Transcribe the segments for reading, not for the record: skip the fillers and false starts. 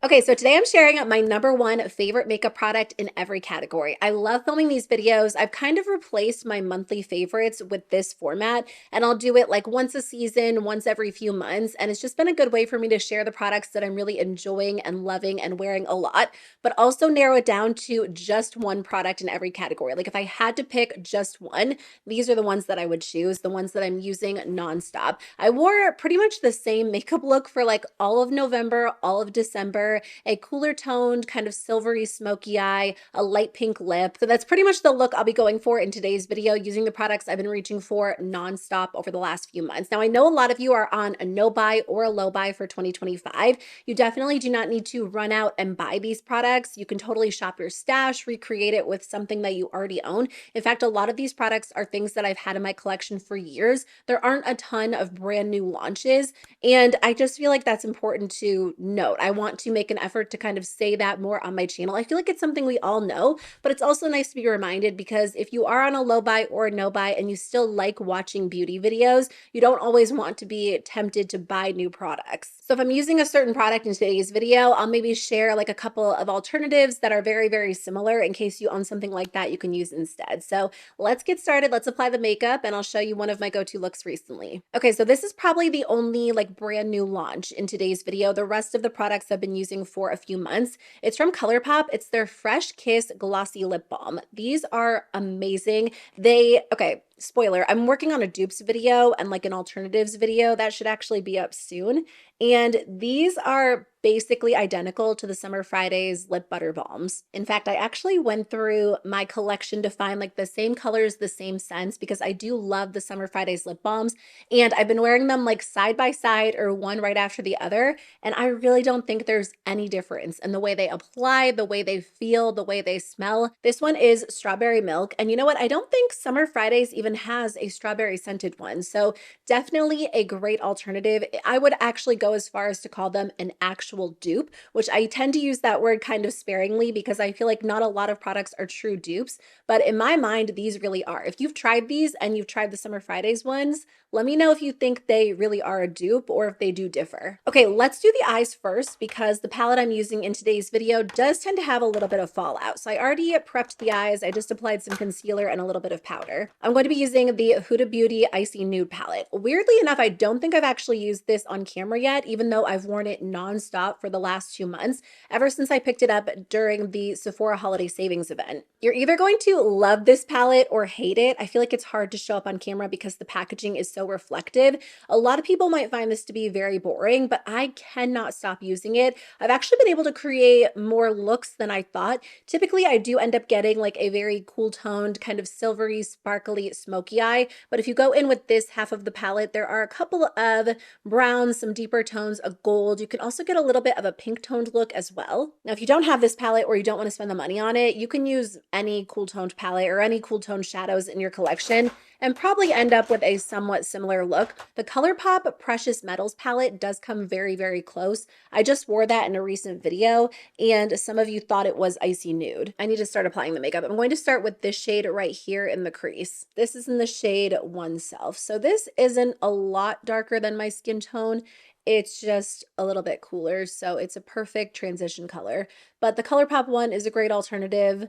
Okay, so today I'm sharing my #1 favorite makeup product in every category. I love filming these videos. I've kind of replaced my monthly favorites with this format, and I'll do it like once a season, once every few months. And it's just been a good way for me to share the products that I'm really enjoying and loving and wearing a lot, but also narrow it down to just one product in every category. Like if I had to pick just one, these are the ones that I would choose, the ones that I'm using nonstop. I wore pretty much the same makeup look for like all of November, all of December, a cooler toned kind of silvery smoky eye, a light pink lip. So that's pretty much the look I'll be going for in today's video using the products I've been reaching for nonstop over the last few months. Now I know a lot of you are on a no buy or a low buy for 2025. You definitely do not need to run out and buy these products. You can totally shop your stash, recreate it with something that you already own. In fact, a lot of these products are things that I've had in my collection for years. There aren't a ton of brand new launches, and I just feel like that's important to note. I want to make an effort to kind of say that more on my channel. I feel like it's something we all know, but it's also nice to be reminded because if you are on a low buy or a no buy and you still like watching beauty videos, you don't always want to be tempted to buy new products. So if I'm using a certain product in today's video, I'll maybe share like a couple of alternatives that are very, very similar in case you own something like that you can use instead. So let's get started. Let's apply the makeup and I'll show you one of my go-to looks recently. Okay, so this is probably the only like brand new launch in today's video. The rest of the products I've been using for a few months. It's from ColourPop. It's their Fresh Kiss Glossy Lip Balm. These are amazing. Okay, spoiler, I'm working on a dupes video and like an alternatives video that should actually be up soon. And these are basically identical to the Summer Fridays lip butter balms. In fact, I actually went through my collection to find like the same colors, the same scents, because I do love the Summer Fridays lip balms. And I've been wearing them like side by side or one right after the other. And I really don't think there's any difference in the way they apply, the way they feel, the way they smell. This one is strawberry milk. And you know what? I don't think Summer Fridays even has a strawberry scented one. So definitely a great alternative. I would actually go as far as to call them an actual dupe, which I tend to use that word kind of sparingly because I feel like not a lot of products are true dupes. But in my mind, these really are. If you've tried these and you've tried the Summer Fridays ones, let me know if you think they really are a dupe or if they do differ. Okay, let's do the eyes first because the palette I'm using in today's video does tend to have a little bit of fallout. So I already prepped the eyes. I just applied some concealer and a little bit of powder. I'm going to be using the Huda Beauty Icy Nude palette. Weirdly enough, I don't think I've actually used this on camera yet, even though I've worn it nonstop for the last 2 months, ever since I picked it up during the Sephora holiday savings event. You're either going to love this palette or hate it. I feel like it's hard to show up on camera because the packaging is so reflective. A lot of people might find this to be very boring, but I cannot stop using it. I've actually been able to create more looks than I thought. Typically, I do end up getting like a very cool toned, kind of silvery, sparkly, smoky eye. But if you go in with this half of the palette, there are a couple of browns, some deeper tones, a gold. You can also get a little bit of a pink toned look as well. Now, if you don't have this palette or you don't want to spend the money on it, you can use any cool toned palette or any cool toned shadows in your collection and probably end up with a somewhat similar look. The ColourPop Precious Metals palette does come very, very close. I just wore that in a recent video and some of you thought it was Icy Nude. I need to start applying the makeup. I'm going to start with this shade right here in the crease. This is in the shade Oneself. So this isn't a lot darker than my skin tone. It's just a little bit cooler, so it's a perfect transition color. But the ColourPop one is a great alternative.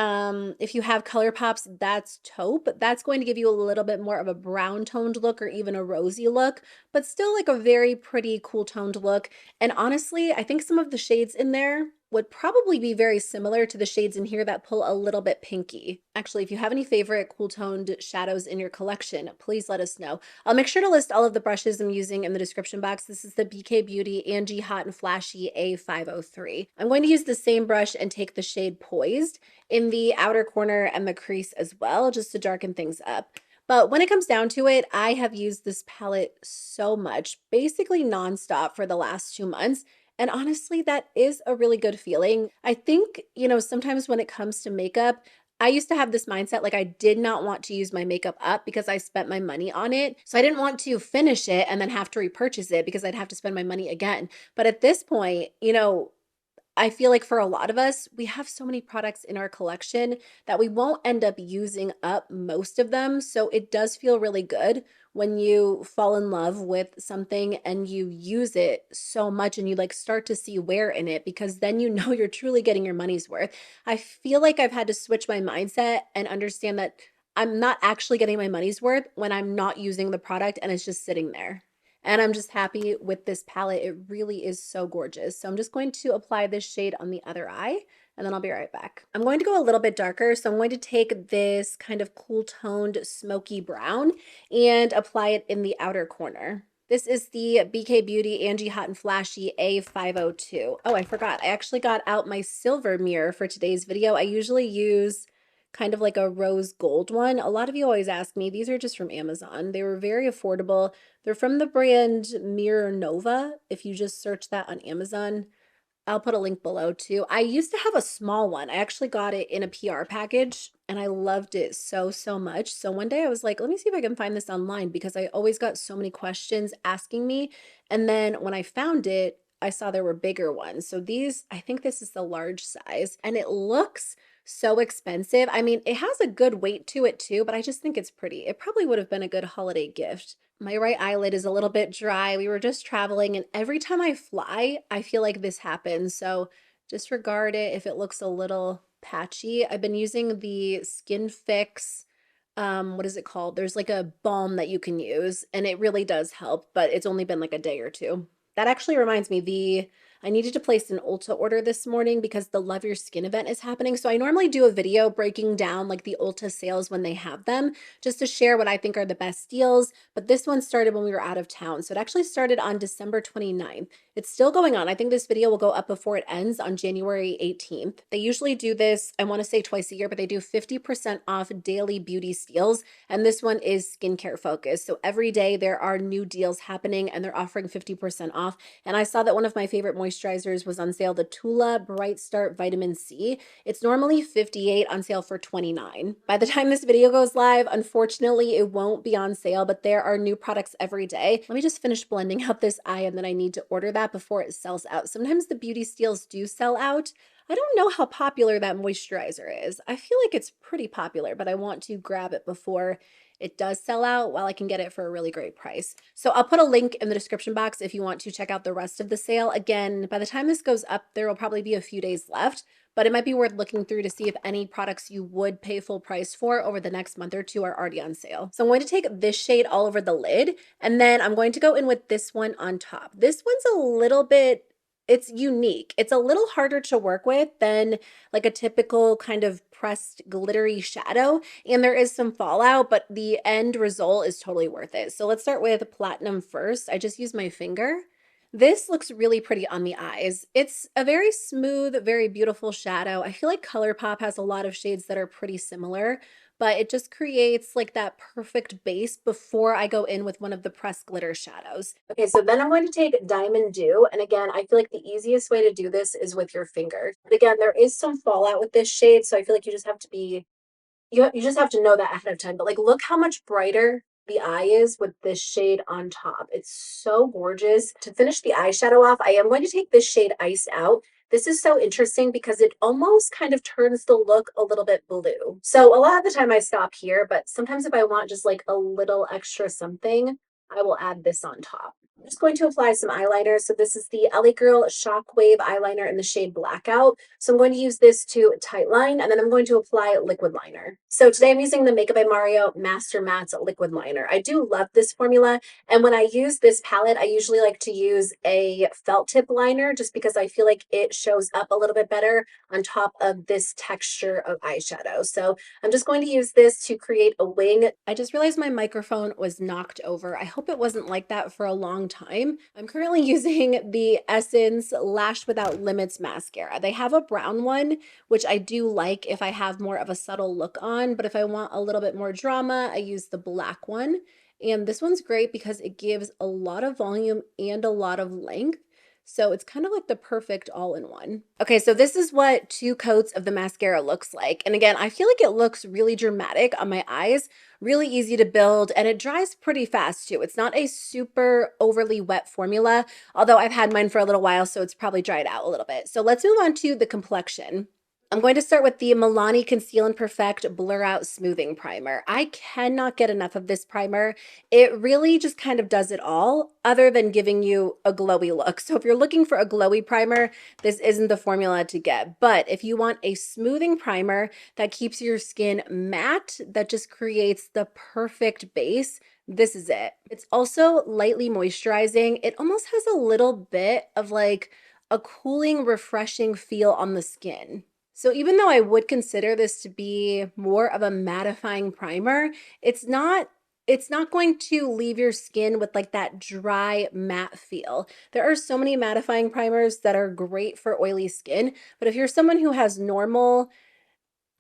If you have ColourPops, that's Taupe. That's going to give you a little bit more of a brown toned look or even a rosy look, but still like a very pretty cool toned look. And honestly, I think some of the shades in there would probably be very similar to the shades in here that pull a little bit pinky. Actually, if you have any favorite cool toned shadows in your collection, please let us know. I'll make sure to list all of the brushes I'm using in the description box. This is the BK Beauty Angie Hot and Flashy A503. I'm going to use the same brush and take the shade Poised in the outer corner and the crease as well, just to darken things up. But when it comes down to it, I have used this palette so much, basically nonstop for the last 2 months. And honestly, that is a really good feeling. I think, sometimes when it comes to makeup, I used to have this mindset like I did not want to use my makeup up because I spent my money on it. So I didn't want to finish it and then have to repurchase it because I'd have to spend my money again. But at this point, I feel like for a lot of us, we have so many products in our collection that we won't end up using up most of them. So it does feel really good when you fall in love with something and you use it so much and you like start to see wear in it, because then you know you're truly getting your money's worth. I feel like I've had to switch my mindset and understand that I'm not actually getting my money's worth when I'm not using the product and it's just sitting there. And I'm just happy with this palette. It really is so gorgeous. So I'm just going to apply this shade on the other eye, and then I'll be right back. I'm going to go a little bit darker. So I'm going to take this kind of cool toned smoky brown and apply it in the outer corner. This is the BK Beauty Angie Hot and Flashy A502. Oh, I forgot. I actually got out my silver mirror for today's video. I usually use kind of like a rose gold one. A lot of you always ask me. These are just from Amazon. They were very affordable. They're from the brand Mirror Nova. If you just search that on Amazon, I'll put a link below too. I used to have a small one. I actually got it in a PR package and I loved it so, so much. So one day I was like, let me see if I can find this online, because I always got so many questions asking me. And then when I found it, I saw there were bigger ones. So these, I think this is the large size, and it looks so expensive. I mean, it has a good weight to it too, but I just think it's pretty. It probably would have been a good holiday gift. My right eyelid is a little bit dry. We were just traveling, and every time I fly, I feel like this happens. So disregard it if it looks a little patchy. I've been using the Skin Fix, what is it called? There's like a balm that you can use, and it really does help, but it's only been like a day or two. That actually reminds me, I needed to place an Ulta order this morning because the Love Your Skin event is happening. So I normally do a video breaking down like the Ulta sales when they have them, just to share what I think are the best deals. But this one started when we were out of town. So it actually started on December 29th. It's still going on. I think this video will go up before it ends on January 18th. They usually do this, I want to say twice a year, but they do 50% off daily beauty steals. And this one is skincare focused. So every day there are new deals happening and they're offering 50% off. And I saw that one of my favorite moisturizers was on sale, the Tula Bright Start Vitamin C. It's normally $58, on sale for $29. By the time this video goes live, unfortunately, it won't be on sale, but there are new products every day. Let me just finish blending out this eye, and then I need to order that before it sells out. Sometimes the beauty steals do sell out. I don't know how popular that moisturizer is. I feel like it's pretty popular, but I want to grab it before it does sell out while I can get it for a really great price. So I'll put a link in the description box if you want to check out the rest of the sale. Again, by the time this goes up, there will probably be a few days left, but it might be worth looking through to see if any products you would pay full price for over the next month or two are already on sale. So I'm going to take this shade all over the lid, and then I'm going to go in with this one on top. This one's a little bit, it's unique. It's a little harder to work with than like a typical kind of pressed glittery shadow, and there is some fallout, but the end result is totally worth it. So let's start with Platinum first. I just use my finger. This looks really pretty on the eyes. It's a very smooth, very beautiful shadow. I feel like ColourPop has a lot of shades that are pretty similar, but it just creates like that perfect base before I go in with one of the pressed glitter shadows. Okay, so then I'm going to take Diamond Dew. And again, I feel like the easiest way to do this is with your finger. But again, there is some fallout with this shade, so I feel like you just have to be, you just have to know that ahead of time. But like, look how much brighter the eye is with this shade on top. It's so gorgeous. To finish the eyeshadow off, I am going to take this shade Iced Out. This is so interesting because it almost kind of turns the look a little bit blue. So a lot of the time I stop here, but sometimes if I want just like a little extra something, I will add this on top. I'm just going to apply some eyeliner. So this is the LA Girl Shockwave eyeliner in the shade Blackout. So I'm going to use this to tightline, and then I'm going to apply liquid liner. So today I'm using the Makeup by Mario Master Matte liquid liner. I do love this formula, and when I use this palette, I usually like to use a felt tip liner just because I feel like it shows up a little bit better on top of this texture of eyeshadow. So I'm just going to use this to create a wing. I just realized my microphone was knocked over. I hope it wasn't like that for a long time. I'm currently using the Essence Lash Without Limits mascara. They have a brown one, which I do like if I have more of a subtle look on, but if I want a little bit more drama, I use the black one. And this one's great because it gives a lot of volume and a lot of length. So it's kind of like the perfect all-in-one. Okay, so this is what 2 coats of the mascara looks like. And again, I feel like it looks really dramatic on my eyes, really easy to build, and it dries pretty fast too. It's not a super overly wet formula, although I've had mine for a little while, so it's probably dried out a little bit. So let's move on to the complexion. I'm going to start with the Milani Conceal and Perfect Blur Out Smoothing Primer. I cannot get enough of this primer. It really just kind of does it all other than giving you a glowy look. So if you're looking for a glowy primer, this isn't the formula to get. But if you want a smoothing primer that keeps your skin matte, that just creates the perfect base, this is it. It's also lightly moisturizing. It almost has a little bit of like a cooling, refreshing feel on the skin. So even though I would consider this to be more of a mattifying primer, it's not going to leave your skin with like that dry matte feel. There are so many mattifying primers that are great for oily skin, but if you're someone who has normal,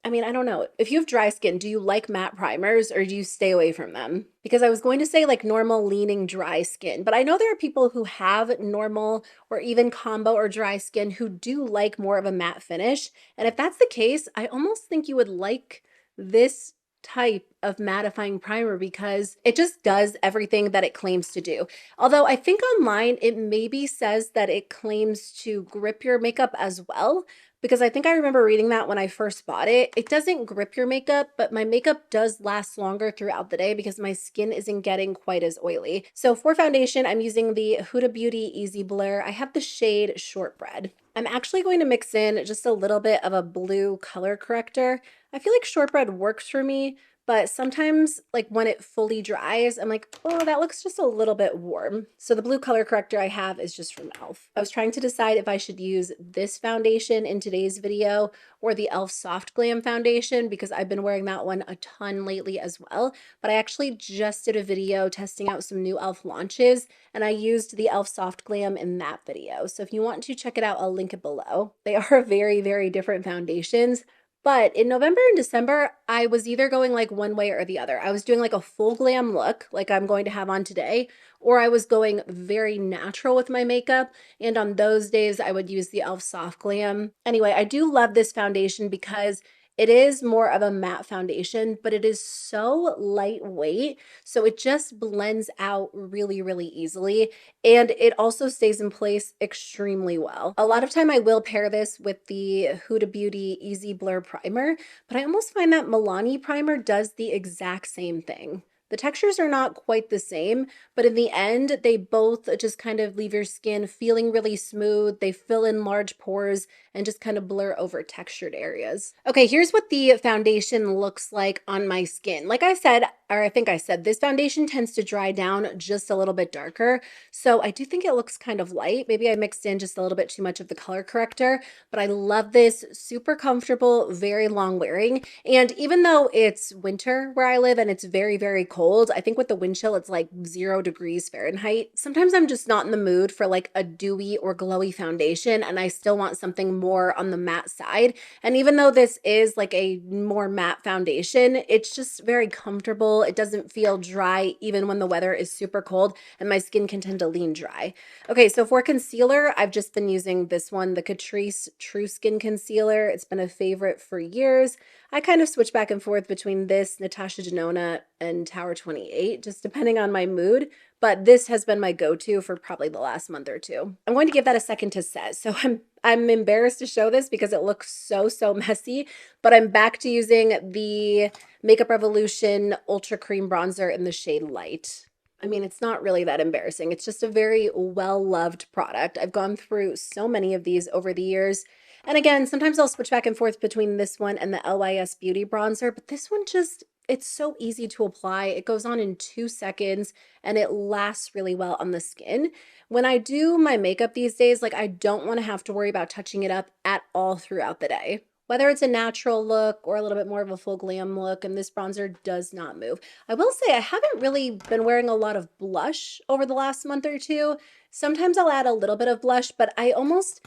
I mean, I don't know. If you have dry skin, do you like matte primers or do you stay away from them? Because I was going to say like normal leaning dry skin, but I know there are people who have normal or even combo or dry skin who do like more of a matte finish. And if that's the case, I almost think you would like this type of mattifying primer because it just does everything that it claims to do. Although I think online it maybe says that it claims to grip your makeup as well, because I think I remember reading that when I first bought it. It doesn't grip your makeup, but my makeup does last longer throughout the day because my skin isn't getting quite as oily. So for foundation, I'm using the Huda Beauty Easy Blur. I have the shade Shortbread. I'm actually going to mix in just a little bit of a blue color corrector. I feel like Shortbread works for me, but sometimes like when it fully dries, I'm like, oh, that looks just a little bit warm. So the blue color corrector I have is just from e.l.f. I was trying to decide if I should use this foundation in today's video or the e.l.f. Soft Glam foundation because I've been wearing that one a ton lately as well. But I actually just did a video testing out some new e.l.f. launches and I used the e.l.f. Soft Glam in that video. So if you want to check it out, I'll link it below. They are very, very different foundations. But in November and December, I was either going like one way or the other. I was doing like a full glam look like I'm going to have on today, or I was going very natural with my makeup. And on those days, I would use the e.l.f. Soft Glam. Anyway, I do love this foundation because it is more of a matte foundation, but it is so lightweight. So it just blends out really, really easily. And it also stays in place extremely well. A lot of time I will pair this with the Huda Beauty Easy Blur Primer, but I almost find that Milani primer does the exact same thing. The textures are not quite the same, but in the end, they both just kind of leave your skin feeling really smooth. They fill in large pores and just kind of blur over textured areas. Okay, here's what the foundation looks like on my skin. Like I said, or I think I said, this foundation tends to dry down just a little bit darker. So I do think it looks kind of light. Maybe I mixed in just a little bit too much of the color corrector, but I love this. Super comfortable, very long wearing. And even though it's winter where I live and it's very, very cold, I think with the wind chill, it's like 0 degrees Fahrenheit. Sometimes I'm just not in the mood for like a dewy or glowy foundation and I still want something more on the matte side. And even though this is like a more matte foundation, it's just very comfortable. It doesn't feel dry even when the weather is super cold and my skin can tend to lean dry. Okay, so for concealer, I've just been using this one, the Catrice True Skin Concealer. It's been a favorite for years. I kind of switch back and forth between this, Natasha Denona, and Tower 28, just depending on my mood. But this has been my go-to for probably the last month or two. I'm going to give that a second to set. So I'm embarrassed to show this because it looks so messy, but I'm back to using the Makeup Revolution Ultra Cream Bronzer in the shade Light. I mean, it's not really that embarrassing. It's just a very well-loved product. I've gone through so many of these over the years. And again, sometimes I'll switch back and forth between this one and the LYS Beauty Bronzer, but this one just, it's so easy to apply. It goes on in 2 seconds and it lasts really well on the skin. When I do my makeup these days, like I don't want to have to worry about touching it up at all throughout the day. Whether it's a natural look or a little bit more of a full glam look, and this bronzer does not move. I will say I haven't really been wearing a lot of blush over the last month or two. Sometimes I'll add a little bit of blush, but I almost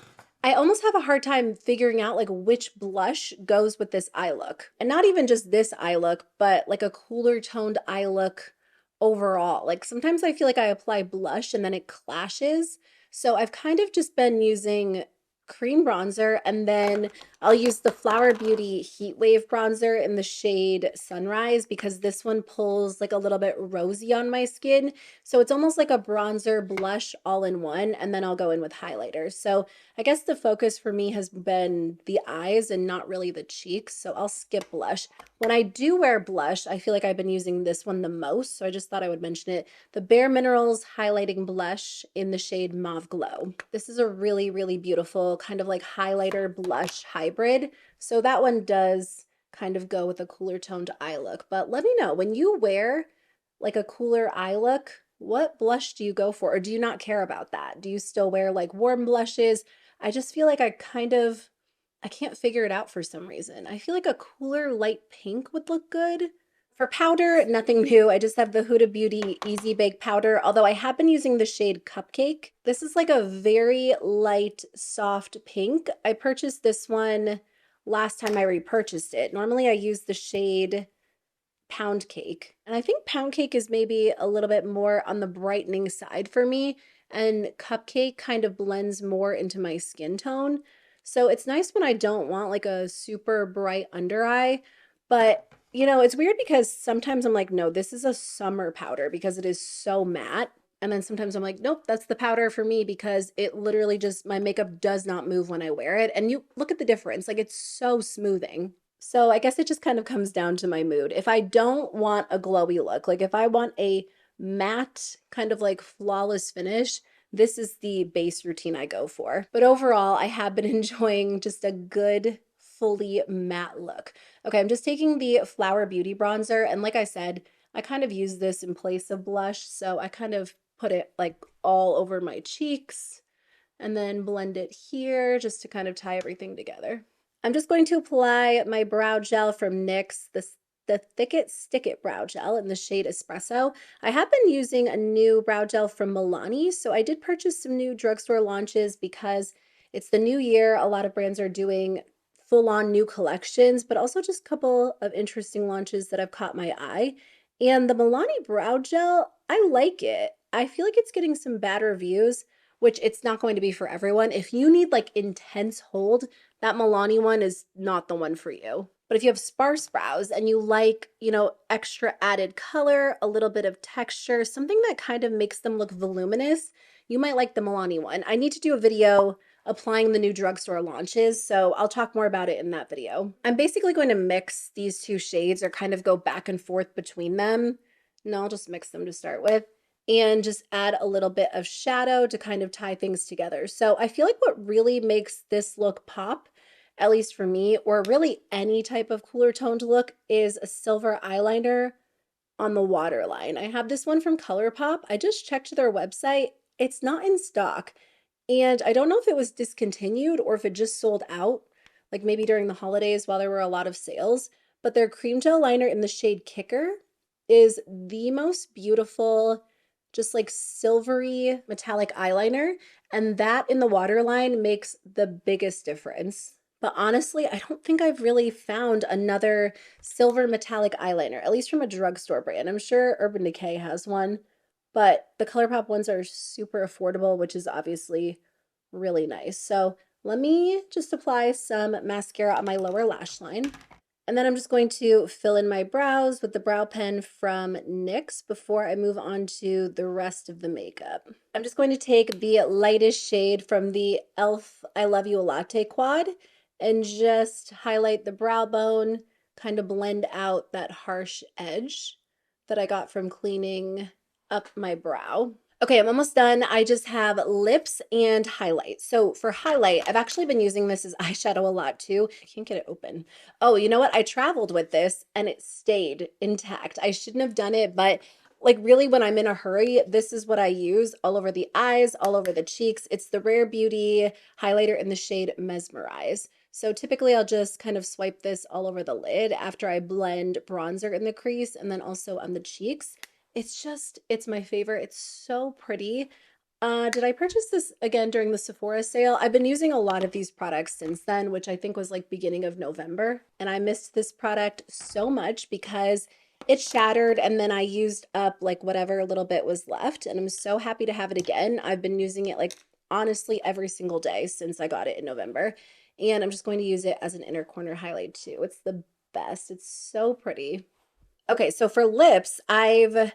have a hard time figuring out like which blush goes with this eye look. And not even just this eye look, but like a cooler toned eye look overall. Like sometimes I feel like I apply blush and then it clashes. So I've kind of just been using cream bronzer, and then I'll use the Flower Beauty Heatwave bronzer in the shade Sunrise because this one pulls like a little bit rosy on my skin. So it's almost like a bronzer blush all in one, and then I'll go in with highlighters. So I guess the focus for me has been the eyes and not really the cheeks. So I'll skip blush. When I do wear blush, I feel like I've been using this one the most. So I just thought I would mention it. The Bare Minerals Highlighting Blush in the shade Mauve Glow. This is a really, really beautiful kind of like highlighter blush hybrid. So that one does kind of go with a cooler toned eye look. But let me know, when you wear like a cooler eye look, what blush do you go for? Or do you not care about that? Do you still wear like warm blushes? I just feel like I can't figure it out for some reason. I feel like a cooler light pink would look good. For powder, nothing new. I just have the Huda Beauty Easy Bake Powder, although I have been using the shade Cupcake. This is like a very light, soft pink. I purchased this one last time I repurchased it. Normally I use the shade Pound Cake, and I think Pound Cake is maybe a little bit more on the brightening side for me, and Cupcake kind of blends more into my skin tone. So it's nice when I don't want like a super bright under eye, but you know, it's weird because sometimes I'm like, no, this is a summer powder because it is so matte. And then sometimes I'm like, nope, that's the powder for me because it literally just, my makeup does not move when I wear it. And you look at the difference, like it's so smoothing. So I guess it just kind of comes down to my mood. If I don't want a glowy look, like if I want a matte kind of like flawless finish, this is the base routine I go for. But overall, I have been enjoying just a good fully matte look. Okay, I'm just taking the Flower Beauty bronzer, and like I said, I kind of use this in place of blush, so I kind of put it like all over my cheeks and then blend it here just to kind of tie everything together. I'm just going to apply my brow gel from NYX, the Thick It Stick It brow gel in the shade Espresso. I have been using a new brow gel from Milani, so I did purchase some new drugstore launches because it's the new year. A lot of brands are doing full-on new collections, but also just a couple of interesting launches that have caught my eye. And the Milani brow gel, I like it. I feel like it's getting some bad reviews, which it's not going to be for everyone. If you need like intense hold, that Milani one is not the one for you. But if you have sparse brows and you like, you know, extra added color, a little bit of texture, something that kind of makes them look voluminous, you might like the Milani one. I need to do a video applying the new drugstore launches, so I'll talk more about it in that video. I'm basically going to mix these two shades or kind of go back and forth between them. No, I'll just mix them to start with and just add a little bit of shadow to kind of tie things together. So I feel like what really makes this look pop, at least for me, or really any type of cooler toned look, is a silver eyeliner on the waterline. I have this one from ColourPop. I just checked their website. It's not in stock. And I don't know if it was discontinued or if it just sold out, like maybe during the holidays while there were a lot of sales. But their cream gel liner in the shade Kicker is the most beautiful, just like silvery metallic eyeliner. And that in the waterline makes the biggest difference. But honestly, I don't think I've really found another silver metallic eyeliner, at least from a drugstore brand. I'm sure Urban Decay has one, but the ColourPop ones are super affordable, which is obviously really nice. So let me just apply some mascara on my lower lash line. And then I'm just going to fill in my brows with the brow pen from NYX before I move on to the rest of the makeup. I'm just going to take the lightest shade from the e.l.f. I Love You Latte Quad and just highlight the brow bone, kind of blend out that harsh edge that I got from cleaning up my brow. Okay, I'm almost done. I just have lips and highlight. So for highlight, I've actually been using this as eyeshadow a lot too. I can't get it open. Oh, you know what? I traveled with this and it stayed intact. I shouldn't have done it, but like really when I'm in a hurry, this is what I use all over the eyes, all over the cheeks. It's the Rare Beauty highlighter in the shade Mesmerize. So typically I'll just kind of swipe this all over the lid after I blend bronzer in the crease and then also on the cheeks. It's my favorite. It's so pretty. Did I purchase this again during the Sephora sale? I've been using a lot of these products since then, which I think was like beginning of November. And I missed this product so much because it shattered and then I used up like whatever little bit was left. And I'm so happy to have it again. I've been using it like honestly every single day since I got it in November. And I'm just going to use it as an inner corner highlight too. It's the best. It's so pretty. Okay, so for lips, I've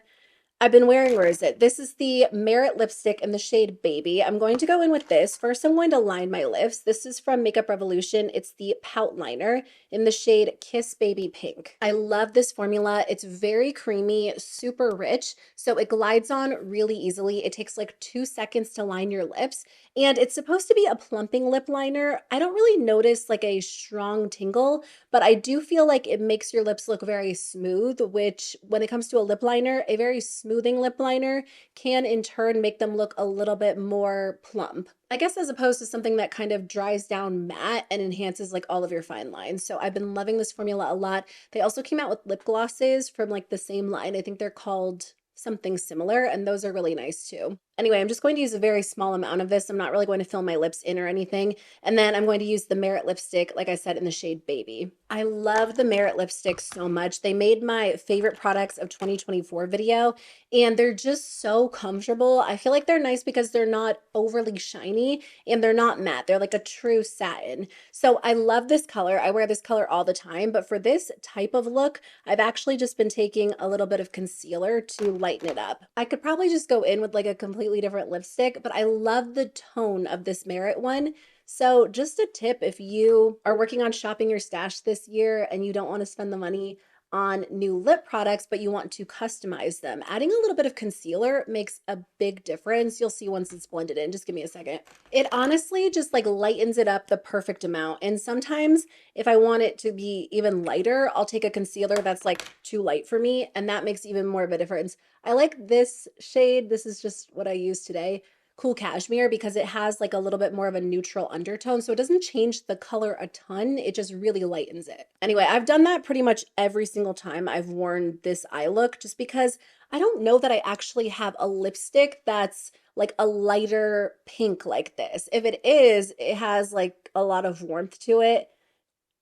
been wearing, where is it? This is the Merit lipstick in the shade Baby. I'm going to go in with this. First, I'm going to line my lips. This is from Makeup Revolution. It's the Pout Liner in the shade Kiss Baby Pink. I love this formula. It's very creamy, super rich, so it glides on really easily. It takes like 2 seconds to line your lips, and it's supposed to be a plumping lip liner. I don't really notice like a strong tingle, but I do feel like it makes your lips look very smooth, which when it comes to a lip liner, a very smoothing lip liner can in turn make them look a little bit more plump. I guess as opposed to something that kind of dries down matte and enhances like all of your fine lines. So I've been loving this formula a lot. They also came out with lip glosses from like the same line. I think they're called something similar, and those are really nice too. Anyway, I'm just going to use a very small amount of this. I'm not really going to fill my lips in or anything. And then I'm going to use the Merit lipstick, like I said, in the shade Baby. I love the Merit lipstick so much. They made my favorite products of 2024 video, and they're just so comfortable. I feel like they're nice because they're not overly shiny and they're not matte. They're like a true satin. So I love this color. I wear this color all the time, but for this type of look, I've actually just been taking a little bit of concealer to lighten it up. I could probably just go in with like a completely different lipstick, but I love the tone of this Merit one. So just a tip, if you are working on shopping your stash this year and you don't want to spend the money on new lip products, but you want to customize them, adding a little bit of concealer makes a big difference. You'll see once it's blended in. Just give me a second. It honestly just like lightens it up the perfect amount. And sometimes if I want it to be even lighter, I'll take a concealer that's like too light for me, and that makes even more of a difference. I like this shade. This is just what I use today. Cool Cashmere, because it has like a little bit more of a neutral undertone. So it doesn't change the color a ton. It just really lightens it. Anyway, I've done that pretty much every single time I've worn this eye look, just because I don't know that I actually have a lipstick that's like a lighter pink like this. If it is, it has like a lot of warmth to it.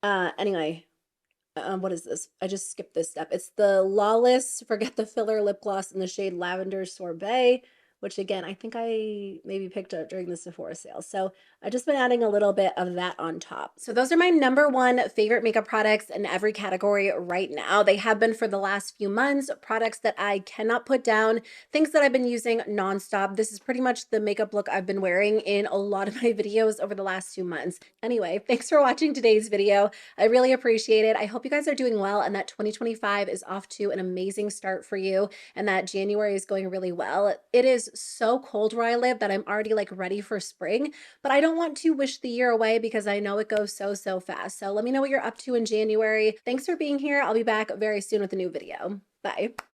Anyway, what is this? I just skipped this step. It's the Lawless Forget the Filler lip gloss in the shade Lavender Sorbet, which again, I think I maybe picked up during the Sephora sale. So I've just been adding a little bit of that on top. So those are my #1 favorite makeup products in every category right now. They have been for the last few months, products that I cannot put down, things that I've been using nonstop. This is pretty much the makeup look I've been wearing in a lot of my videos over the last 2 months. Anyway, thanks for watching today's video. I really appreciate it. I hope you guys are doing well and that 2025 is off to an amazing start for you and that January is going really well. It is so cold where I live that I'm already like ready for spring, but I don't want to wish the year away because I know it goes so fast. So let me know what you're up to in January. Thanks for being here. I'll be back very soon with a new video. Bye.